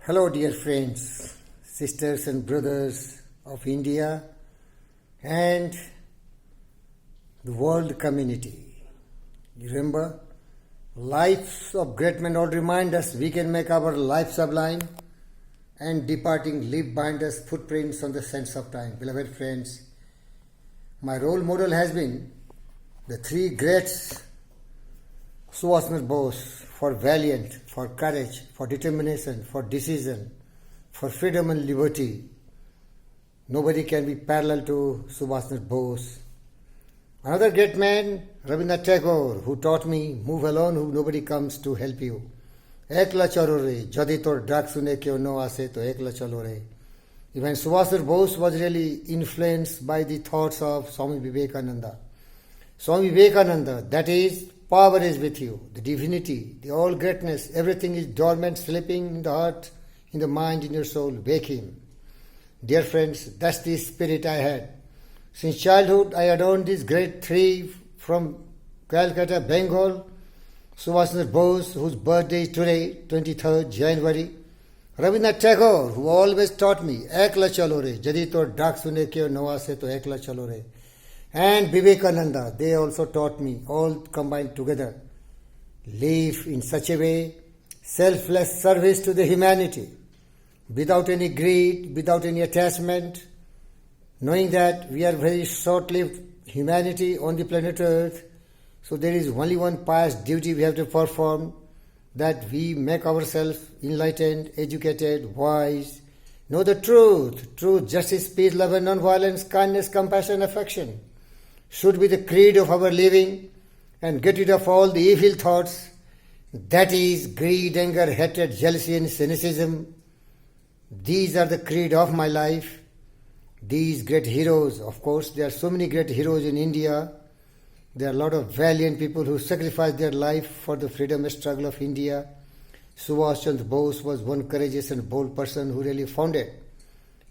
Hello, dear friends, sisters, and brothers of India and the world community. You remember, lives of great men all remind us we can make our life sublime, and departing leave behind us footprints on the sands of time. Beloved friends, my role model has been the three greats: Subhash Chandra Bose, for valiant, for courage, for determination, for decision, for freedom and liberty. Nobody can be parallel to Subhash Chandra Bose. Another great man, Rabindranath Tagore, who taught me, move alone, who nobody comes to help you. Ekla chalo re, jadi tor dak sune kyo no ase to ekla chalo re. Even Subhash Chandra Bose was really influenced by the thoughts of Swami Vivekananda. Swami Vivekananda, that is, power is with you, the divinity, the all greatness, everything is dormant, sleeping in the heart, in the mind, in your soul. Wake him. Dear friends, that's the spirit I had. Since childhood, I adorned these great three from Calcutta, Bengal: Subhash Chandra Bose, whose birthday is today, 23rd January; Rabindranath Tagore, who always taught me, Ekla chalo re, jadi tor dak sune kyo no ase to ekla chalo re; and Vivekananda, they also taught me, all combined together. Live in such a way, selfless service to the humanity, without any greed, without any attachment, knowing that we are very short-lived humanity on the planet Earth, so there is only one pious duty we have to perform, that we make ourselves enlightened, educated, wise, know the truth, justice, peace, love and non-violence, kindness, compassion, affection should be the creed of our living, and get rid of all the evil thoughts, that is, greed, anger, hatred, jealousy and cynicism. These are the creed of my life. These great heroes, of course, there are so many great heroes in India. There are a lot of valiant people who sacrificed their life for the freedom struggle of India. Subhash Chandra Bose was one courageous and bold person who really founded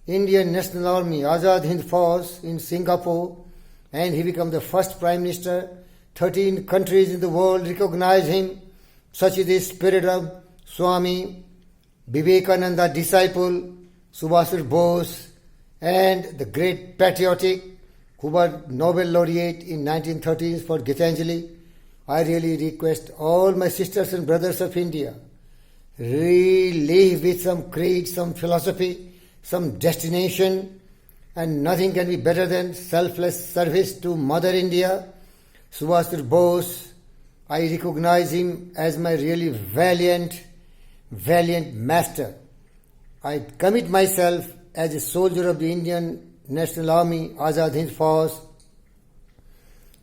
Indian National Army, Azad Hind Force in Singapore, and he became the first Prime Minister. 13 countries in the world recognize him. Such is the spirit of Swami Vivekananda, disciple, Subhash Chandra Bose, and the great patriotic who was Nobel laureate in 1930s for Gitanjali. I really request all my sisters and brothers of India, live with some creed, some philosophy, some destination, and nothing can be better than selfless service to Mother India. Subhash Chandra Bose, I recognize him as my really valiant master. I commit myself as a soldier of the Indian National Army, Azad Hind Force,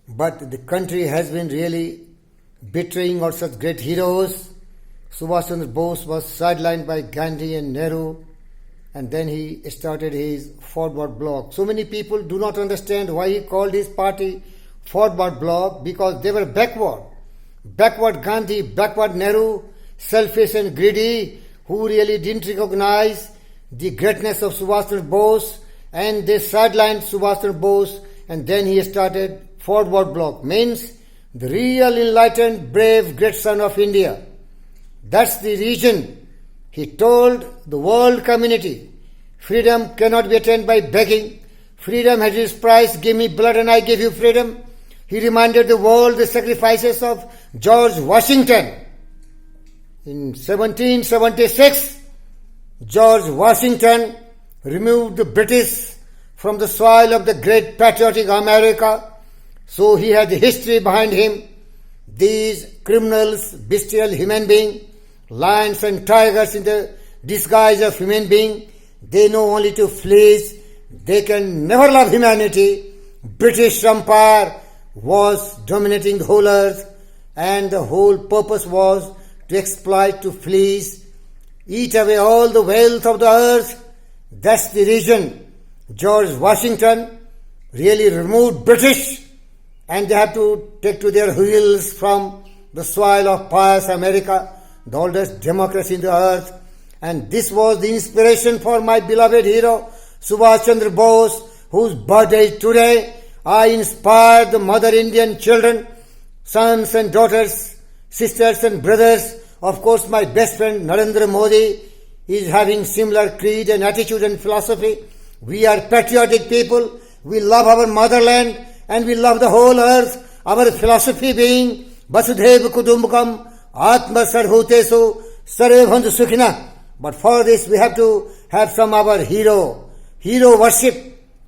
but the country has been really betraying all such great heroes. Subhash Chandra Bose was sidelined by Gandhi and Nehru, and then he started his Forward Bloc. So many people do not understand why he called his party Forward Bloc, because they were backward. Backward Gandhi, backward Nehru, selfish and greedy, who really didn't recognize the greatness of Subhash Chandra Bose, and they sidelined Subhash Chandra Bose, and then he started Forward Bloc, means the real enlightened, brave, great son of India. That's the reason he told the world community, freedom cannot be attained by begging. Freedom has its price. Give me blood and I give you freedom. He reminded the world the sacrifices of George Washington. In 1776, George Washington removed the British from the soil of the great patriotic America. So he had the history behind him. These criminals, bestial human beings, lions and tigers in the disguise of human being, they know only to fleece. They can never love humanity. British Empire was dominating the whole earth, and the whole purpose was to exploit, to fleece, eat away all the wealth of the earth. That's the reason George Washington really removed British, and they have to take to their heels from the soil of pious America, the oldest democracy in the earth. And this was the inspiration for my beloved hero, Subhash Chandra Bose, whose birthday is today. I inspired the Mother Indian children, sons and daughters, sisters and brothers, of course my best friend Narendra Modi, is having similar creed and attitude and philosophy. We are patriotic people. We love our motherland and we love the whole earth. Our philosophy being Vasudhaiva Kutumbakam Atma Sarhutesu Sarvebhantu Sukhina. But for this we have to have some our hero worship.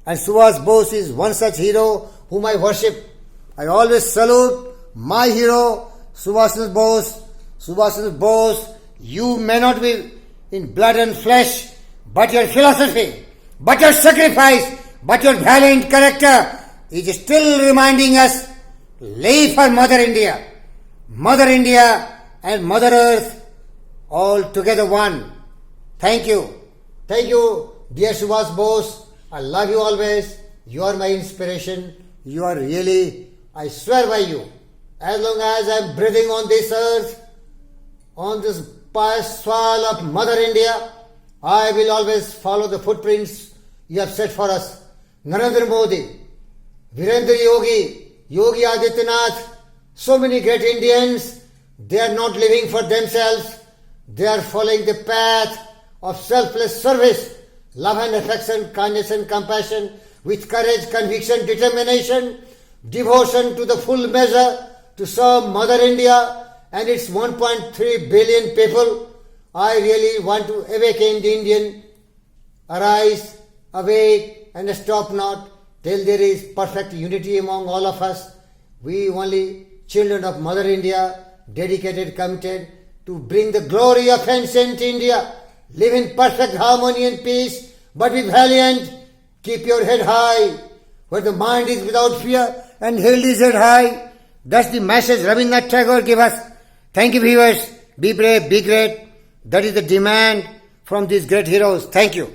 And Subhash Bose is one such hero whom I worship. I always salute my hero, Subhash Chandra Bose. Subhash Chandra Bose, you may not be in blood and flesh, but your philosophy, but your sacrifice, but your valiant character is still reminding us, live for Mother India. Mother India and Mother Earth, all together one. Thank you. Thank you, dear Subhash Bose. I love you always. You are my inspiration. You are really, I swear by you. As long as I am breathing on this earth, on this pious soil of Mother India, I will always follow the footprints you have set for us. Narendra Modi, Virendra Yogi, Yogi Adityanath, so many great Indians, they are not living for themselves. They are following the path of selfless service, love and affection, kindness and compassion, with courage, conviction, determination, devotion to the full measure to serve Mother India and its 1.3 billion people. I really want to awaken the Indian. Arise, awake and stop not till there is perfect unity among all of us. We only children of Mother India, dedicated, committed to bring the glory of ancient India. Live in perfect harmony and peace, but be valiant. Keep your head high, where the mind is without fear and head is head high. That's the message Rabindranath Tagore gave us. Thank you, viewers. Be brave, be great. That is the demand from these great heroes. Thank you.